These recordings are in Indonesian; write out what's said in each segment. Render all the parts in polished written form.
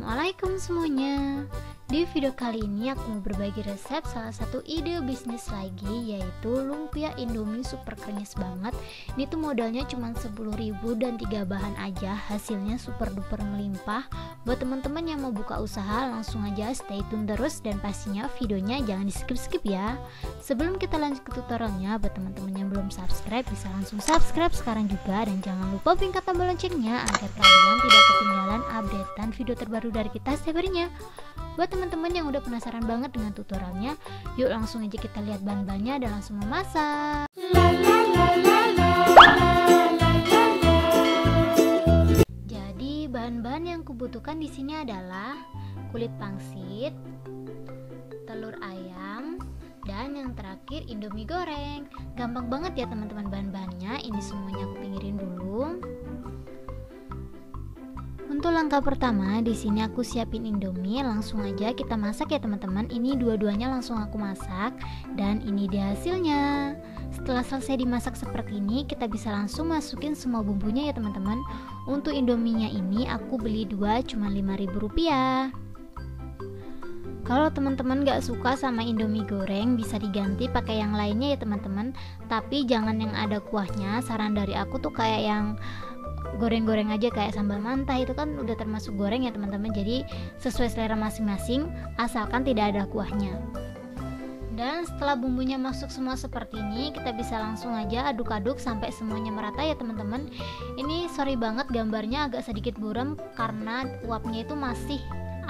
Assalamualaikum semuanya. Di video kali ini aku mau berbagi resep salah satu ide bisnis lagi, yaitu lumpia Indomie super krenyes banget. Ini tuh modalnya cuma 10.000 dan 3 bahan aja, hasilnya super duper melimpah. Buat teman-teman yang mau buka usaha, langsung aja stay tune terus dan pastinya videonya jangan di skip-skip ya. Sebelum kita lanjut ke tutorialnya, buat teman-teman yang belum subscribe bisa langsung subscribe sekarang juga, dan jangan lupa pencet tombol loncengnya agar kalian tidak ketinggalan updatean video terbaru dari kita setiap harinya. Buat teman-teman yang udah penasaran banget dengan tutorialnya, yuk langsung aja kita lihat bahan-bahannya dan langsung memasak. Jadi bahan-bahan yang kubutuhkan di sini adalah kulit pangsit, telur ayam, dan yang terakhir Indomie goreng. Gampang banget ya teman-teman bahan-bahannya. Ini semuanya aku pinggirin dulu. Untuk langkah pertama, di sini aku siapin Indomie, langsung aja kita masak ya teman-teman. Ini dua-duanya langsung aku masak dan ini dia hasilnya. Setelah selesai dimasak seperti ini, kita bisa langsung masukin semua bumbunya ya teman-teman. Untuk Indominya ini aku beli 2 cuma 5.000 rupiah. Kalau teman-teman gak suka sama Indomie goreng, bisa diganti pakai yang lainnya ya teman-teman. Tapi jangan yang ada kuahnya. Saran dari aku tuh kayak yang goreng-goreng aja, kayak sambal mantah, itu kan udah termasuk goreng ya teman-teman. Jadi sesuai selera masing-masing, asalkan tidak ada kuahnya. Dan setelah bumbunya masuk semua seperti ini, kita bisa langsung aja aduk-aduk sampai semuanya merata ya teman-teman. Ini sorry banget gambarnya agak sedikit buram karena uapnya itu masih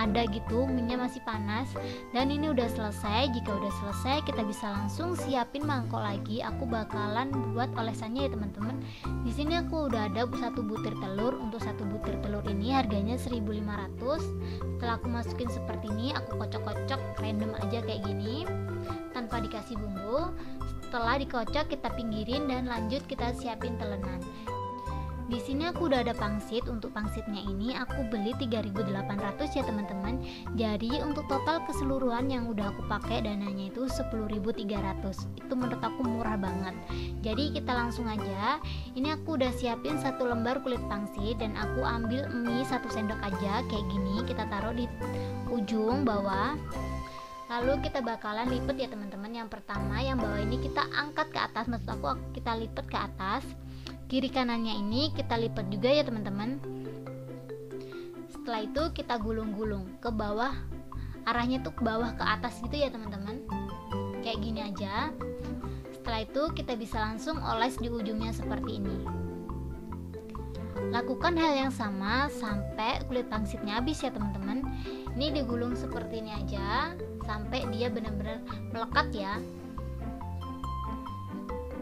ada gitu, minyak masih panas. Dan ini udah selesai. Jika udah selesai, kita bisa langsung siapin mangkok lagi. Aku bakalan buat olesannya ya teman-teman. Di sini aku udah ada 1 butir telur. Untuk 1 butir telur ini harganya 1.500. Setelah aku masukin seperti ini, aku kocok-kocok random aja kayak gini tanpa dikasih bumbu. Setelah dikocok, kita pinggirin dan lanjut kita siapin telenan. Di sini aku udah ada pangsit. Untuk pangsitnya ini aku beli 3.800 ya teman-teman. Jadi untuk total keseluruhan yang udah aku pakai dananya itu 10.300. Itu menurut aku murah banget. Jadi kita langsung aja. Ini aku udah siapin 1 lembar kulit pangsit dan aku ambil mie 1 sendok aja kayak gini. Kita taruh di ujung bawah. Lalu kita bakalan lipet ya teman-teman. Yang pertama yang bawah ini kita angkat ke atas. Maksud aku kita lipet ke atas. Kiri kanannya ini kita lipat juga ya teman-teman. Setelah itu kita gulung-gulung ke bawah, arahnya tuh ke bawah ke atas gitu ya teman-teman. Kayak gini aja. Setelah itu kita bisa langsung oles di ujungnya seperti ini. Lakukan hal yang sama sampai kulit pangsitnya habis ya teman-teman. Ini digulung seperti ini aja sampai dia benar-benar melekat ya.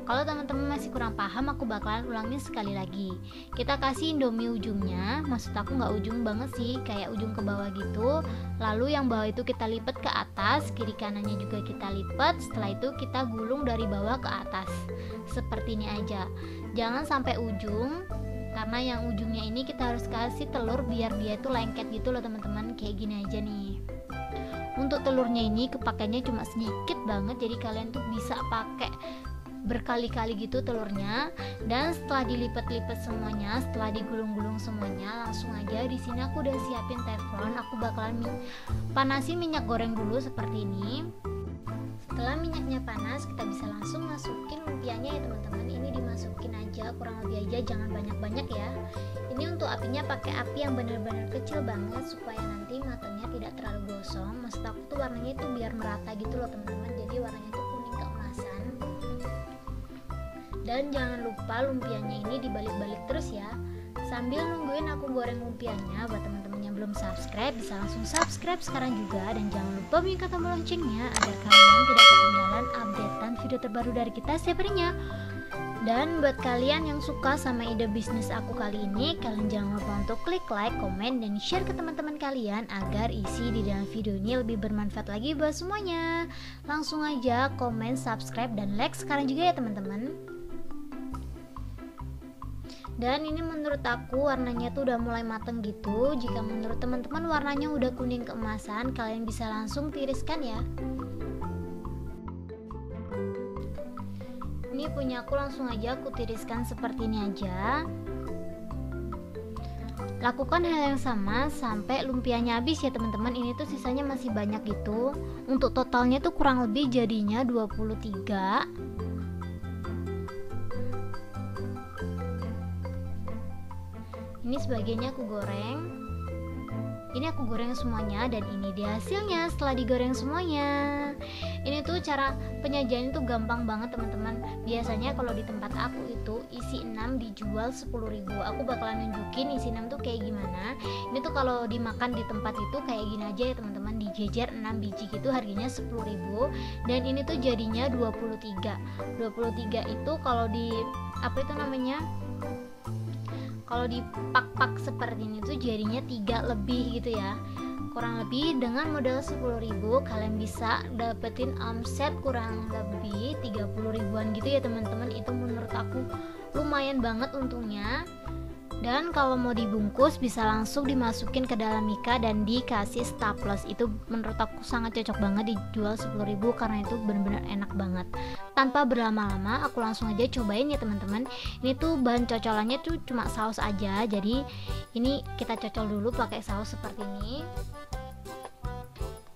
Kalau teman-teman masih kurang paham, aku bakalan ulangin sekali lagi. Kita kasih Indomie ujungnya, maksud aku nggak ujung banget sih, kayak ujung ke bawah gitu. Lalu yang bawah itu kita lipat ke atas, kiri kanannya juga kita lipat. Setelah itu kita gulung dari bawah ke atas, seperti ini aja. Jangan sampai ujung, karena yang ujungnya ini kita harus kasih telur biar dia itu lengket gitu loh teman-teman. Kayak gini aja nih. Untuk telurnya ini kepakainya cuma sedikit banget, jadi kalian tuh bisa pakai berkali-kali gitu telurnya. Dan setelah dilipat-lipat semuanya, setelah digulung-gulung semuanya, langsung aja di sini aku udah siapin teflon. Aku bakalan panasin minyak goreng dulu seperti ini. Setelah minyaknya panas, kita bisa langsung masukin lumpianya ya teman-teman. Ini dimasukin aja kurang lebih aja, jangan banyak-banyak ya. Ini untuk apinya pakai api yang benar-benar kecil banget supaya nanti matangnya tidak terlalu gosong. Maksud aku tuh warnanya itu biar merata gitu loh teman-teman. Jadi warnanya itu kuning keemasan. Dan jangan lupa lumpianya ini dibalik-balik terus ya. Sambil nungguin aku goreng lumpianya, buat teman-teman yang belum subscribe bisa langsung subscribe sekarang juga. Dan jangan lupa bunyikan tombol loncengnya agar kalian tidak ketinggalan updatean video terbaru dari kita setiap harinya. Dan buat kalian yang suka sama ide bisnis aku kali ini, kalian jangan lupa untuk klik like, komen, dan share ke teman-teman kalian agar isi di dalam video ini lebih bermanfaat lagi buat semuanya. Langsung aja komen, subscribe, dan like sekarang juga ya teman-teman. Dan ini menurut aku warnanya tuh udah mulai mateng gitu. Jika menurut teman-teman warnanya udah kuning keemasan, kalian bisa langsung tiriskan ya. Ini punya aku langsung aja aku tiriskan seperti ini aja. Lakukan hal yang sama sampai lumpianya habis ya teman-teman. Ini tuh sisanya masih banyak gitu. Untuk totalnya tuh kurang lebih jadinya 23. Ini sebagiannya aku goreng. Ini aku goreng semuanya dan ini dia hasilnya setelah digoreng semuanya. Ini tuh cara penyajian itu gampang banget teman-teman. Biasanya kalau di tempat aku itu isi 6 dijual 10.000. Aku bakalan nunjukin isi 6 tuh kayak gimana. Ini tuh kalau dimakan di tempat itu kayak gini aja ya teman-teman, dijejer 6 biji gitu harganya 10.000. Dan ini tuh jadinya 23. 23 itu kalau di apa itu namanya? Kalau di pak-pak seperti ini tuh jadinya 3 lebih gitu ya. Kurang lebih dengan modal 10.000 kalian bisa dapetin omset kurang lebih 30 ribuan gitu ya teman-teman. Itu menurut aku lumayan banget untungnya. Dan kalau mau dibungkus bisa langsung dimasukin ke dalam mika dan dikasih staples. Itu menurut aku sangat cocok banget dijual 10.000 karena itu benar-benar enak banget. Tanpa berlama-lama aku langsung aja cobain ya teman-teman. Ini tuh bahan cocolannya tuh cuma saus aja. Jadi ini kita cocol dulu pakai saus seperti ini.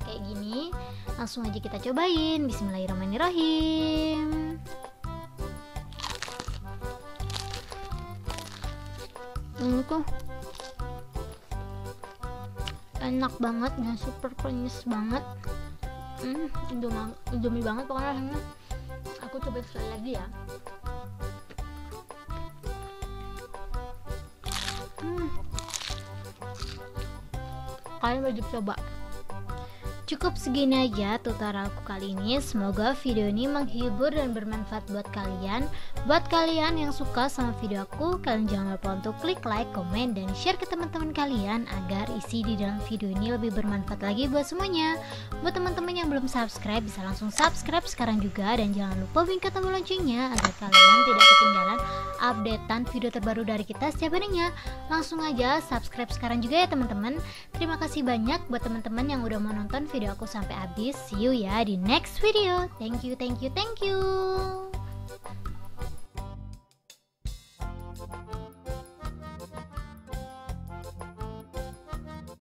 Kayak gini. Langsung aja kita cobain. Bismillahirrahmanirrahim. Ini tuh enak banget dan super krenyes banget. Indomie banget pokoknya rasanya. Aku coba sekali lagi ya. Kalian wajib coba. Cukup segini aja tutorial aku kali ini. Semoga video ini menghibur dan bermanfaat buat kalian. Buat kalian yang suka sama video aku, kalian jangan lupa untuk klik like, komen, dan share ke teman-teman kalian agar isi di dalam video ini lebih bermanfaat lagi buat semuanya. Buat teman-teman yang belum subscribe, bisa langsung subscribe sekarang juga. Dan jangan lupa bunyikan tombol loncengnya agar kalian tidak ketinggalan updatean video terbaru dari kita setiap harinya. Langsung aja subscribe sekarang juga ya teman-teman. Terima kasih banyak buat teman-teman yang udah mau nonton video aku sampai habis. See you ya di next video. Thank you.